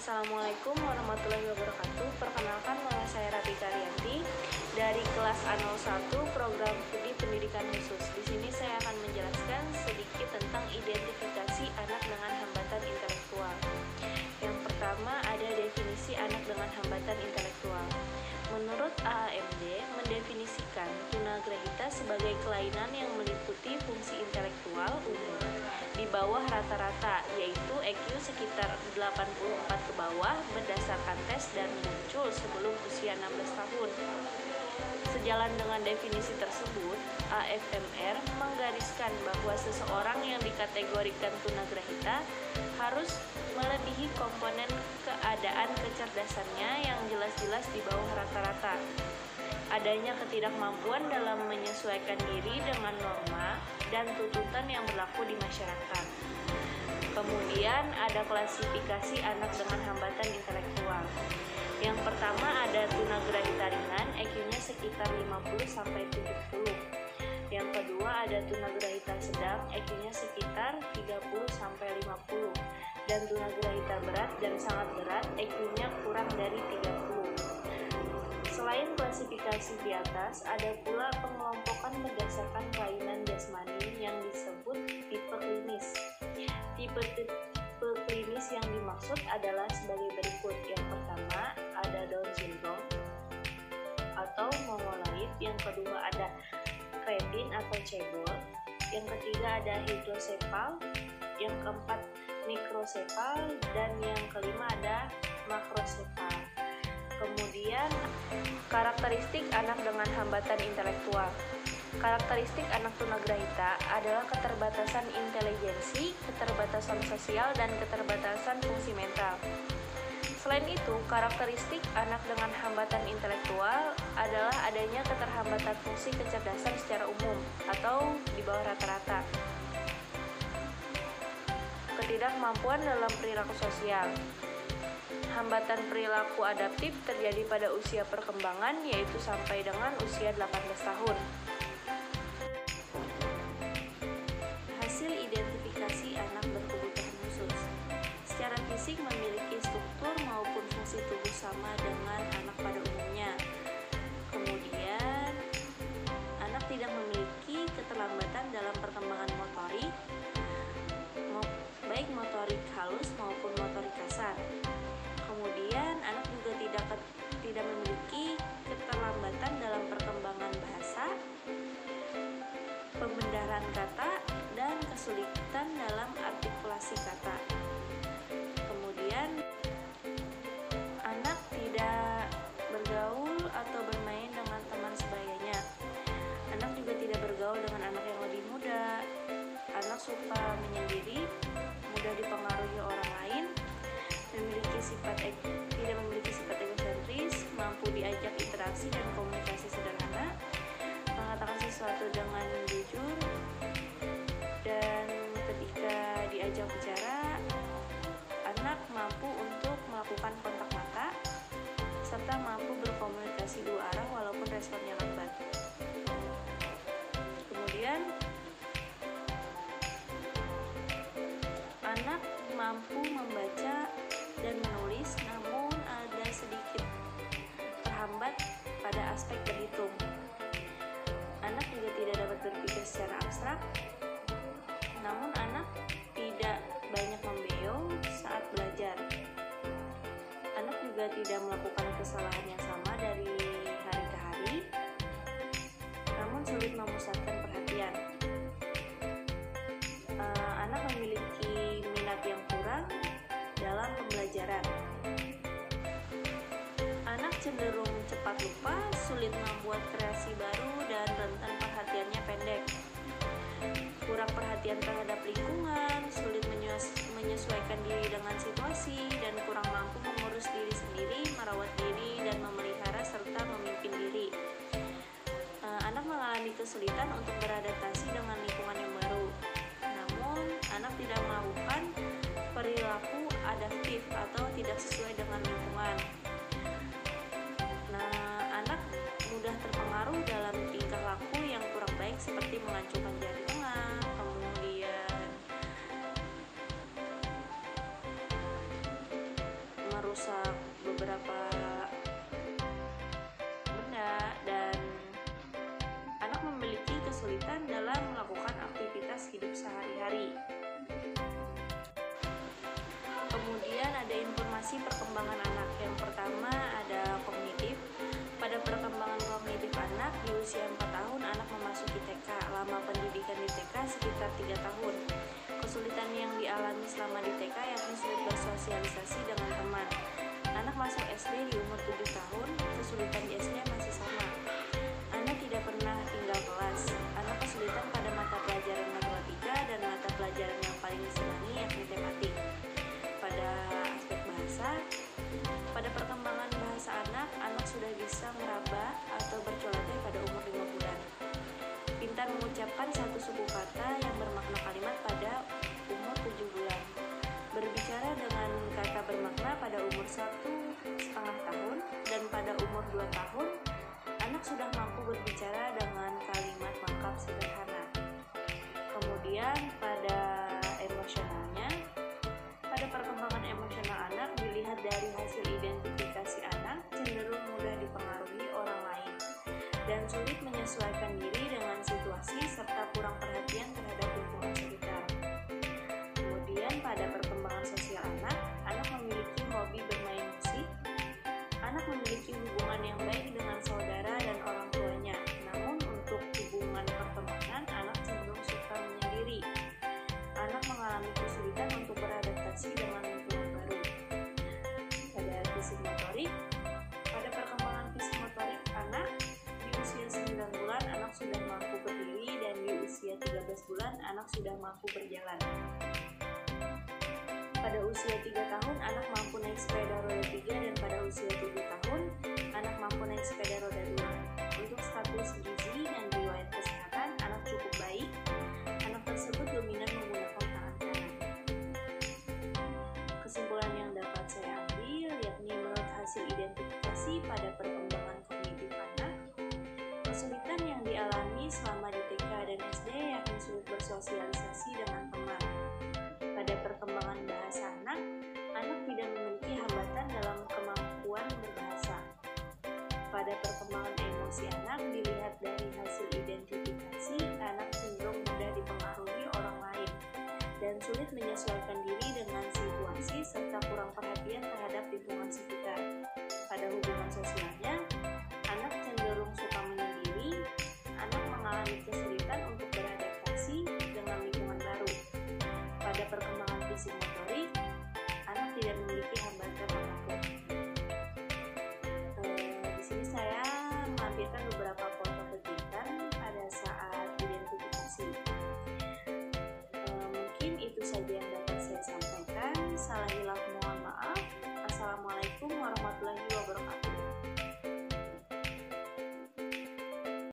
Assalamualaikum warahmatullahi wabarakatuh. Perkenalkan, nama saya Ratika Rianti dari kelas A01 Program Studi Pendidikan Khusus. Di sini saya akan menjelaskan sedikit tentang identifikasi anak dengan hambatan intelektual. Yang pertama, ada definisi anak dengan hambatan intelektual. Menurut AAMD, mendefinisikan tunagrahita sebagai kelainan yang meliputi fungsi intelektual umum di bawah rata-rata, yaitu EQ sekitar 84 ke bawah berdasarkan tes dan muncul sebelum usia 16 tahun. Sejalan dengan definisi tersebut, AFMR menggariskan bahwa seseorang yang dikategorikan tunagrahita harus melebihi komponen keadaan kecerdasannya yang jelas-jelas di bawah rata-rata. Adanya ketidakmampuan dalam menyesuaikan diri dengan norma dan tuntutan yang berlaku di masyarakat. Kemudian ada klasifikasi anak dengan hambatan intelektual. Yang pertama ada tunagrahita ringan, EQ-nya sekitar 50-70. Yang kedua ada tunagrahita sedang, EQ-nya sekitar 30-50. Dan tunagrahita berat dan sangat berat, EQ-nya kurang dari 30. Selain klasifikasi di atas, ada pula pengelompokan berdasarkan kelainan jasmani yang disebut tipe klinis. Tipe klinis yang dimaksud adalah sebagai berikut. Yang pertama ada Down syndrome atau mongoloid, yang kedua ada kretin atau cebol, yang ketiga ada hidrosefal, yang keempat mikrosefal, dan yang kelima ada makrosefal. Kemudian karakteristik anak dengan hambatan intelektual. Karakteristik anak tunagrahita adalah keterbatasan intelijensi, keterbatasan sosial, dan keterbatasan fungsi mental. Selain itu, karakteristik anak dengan hambatan intelektual adalah adanya keterhambatan fungsi kecerdasan secara umum atau di bawah rata-rata. Ketidakmampuan dalam perilaku sosial. Hambatan perilaku adaptif terjadi pada usia perkembangan, yaitu sampai dengan usia 18 tahun. Hasil identifikasi anak berkebutuhan khusus. Secara fisik memiliki struktur maupun fungsi tubuh sama dengan anak pada umumnya. Kemudian, anak tidak memiliki keterlambatan dalam perkembangan motorik, baik motorik halus maupun motorik kasar. Kemudian, anak juga tidak memiliki keterlambatan dalam perkembangan bahasa, pembenaran kata, dan kesulitan dalam artikulasi kata. Kemudian, anak tidak bergaul atau bermain dengan teman sebayanya. Anak juga tidak bergaul dengan anak yang lebih muda. Anak suka menyendiri, mudah dipengaruhi orang lain, tidak memiliki sifat egosentris, mampu diajak interaksi dan komunikasi sederhana, mengatakan sesuatu dengan jujur, dan ketika diajak bicara, anak mampu untuk melakukan kontak mata, serta mampu berkomunikasi dua arah walaupun responnya lambat. Kemudian, anak mampu membaca dan menulis, namun ada sedikit terhambat pada aspek berhitung. Anak juga tidak dapat berpikir secara abstrak, namun anak tidak banyak membeong saat belajar. Anak juga tidak melakukan kesalahan yang sama dari hari ke hari, namun sulit memusatkan perhatian. Anak memiliki minat yang kurang dalam pembelajaran. Anak cenderung cepat lupa, sulit membuat kreasi baru, dan rentan perhatiannya pendek. Kurang perhatian terhadap lingkungan, sulit menyesuaikan diri dengan situasi, dan kurang mampu mengurus diri sendiri, merawat diri, dan memelihara serta memimpin diri. Anak mengalami kesulitan untuk beradaptasi dengan lingkungan yang baru. Namun, anak tidak melakukan perilaku adaptif atau tidak sesuai dengan lingkungan. Anak mudah terpengaruh dalam tingkah laku yang kurang baik seperti mengacungkan jari tengah, kemudian merusak beberapa benda, dan anak memiliki kesulitan dalam melakukan aktivitas hidup sehari-hari. Kemudian ada informasi perkembangan anak. Yang pertama ada kognitif. Pada perkembangan kognitif anak di usia 4 tahun, anak memasuki TK. Lama pendidikan di TK sekitar 3 tahun. Kesulitan yang dialami selama di TK yakni sulit bersosialisasi dengan teman. Anak masuk SD di umur 7 tahun, kesulitan di SD masih sama. Anak tidak pernah tinggal kelas. Anak kesulitan pada mata pelajaran matematika dan mata pelajaran yang paling disenangi yakni tematik. Pada aspek bahasa, pada perkembangan bahasa anak sudah bisa meraba atau bercolote pada umur 5 bulan. Pintar mengucapkan satu suku kata yang bermakna kalimat pada umur 7 bulan. Berbicara dengan kata bermakna pada umur 1,5 tahun, dan pada umur 2 tahun, anak sudah mampu berbicara dengan kalimat lengkap sederhana. Kemudian pada emosionalnya, pada perkembangan emosional anak dilihat dari hasil identifikasi anak cenderung mudah dipengaruhi orang lain dan sulit menyesuaikan diri dengan situasi serta kurang perhatian terhadap lingkungan sekitar. Kemudian pada perkembangan sosial anak memiliki hobi bermain musik. Anak memiliki hubungan yang baik dengan saudara dan orang tuanya. Namun untuk hubungan pertemanan, anak cenderung suka menyendiri. Anak mengalami kesulitan untuk beradaptasi dengan lingkungan baru. Pada fisik motorik, pada perkembangan fisik motorik anak di usia 9 bulan anak sudah mampu berdiri, dan di usia 13 bulan anak sudah mampu berjalan. Pada usia 3 tahun anak mampu naik sepeda roda 3, dan pada usia 7 tahun anak mampu naik sepeda roda 2. Untuk status gizi dan riwayat kesehatan anak cukup baik. Anak tersebut dominan menggunakan tangan kanan. Kesimpulan yang dapat saya ambil yakni menurut hasil identifikasi pada perkembangan kognitif anak, kesulitan yang dialami selama di TK dan SD yakni sulit bersosialisasi dengan teman. Pada perkembangan bahasa anak tidak memiliki hambatan dalam kemampuan berbahasa. Pada perkembangan emosi anak dilihat dari hasil identifikasi, anak cenderung mudah dipengaruhi orang lain dan sulit menyesuaikan diri dengan situasi serta kurang perhatian terhadap lingkungan sekitar. Pada hubungan sosialnya, anak cenderung suka menyendiri. Anak mengalami kesulitan untuk beradaptasi dengan lingkungan baru. Pada perkembangan fisik motorik, anak tidak memiliki hambatan apapun. Di sini saya melampirkan beberapa foto kegiatan pada saat identifikasi. Mungkin itu saja yang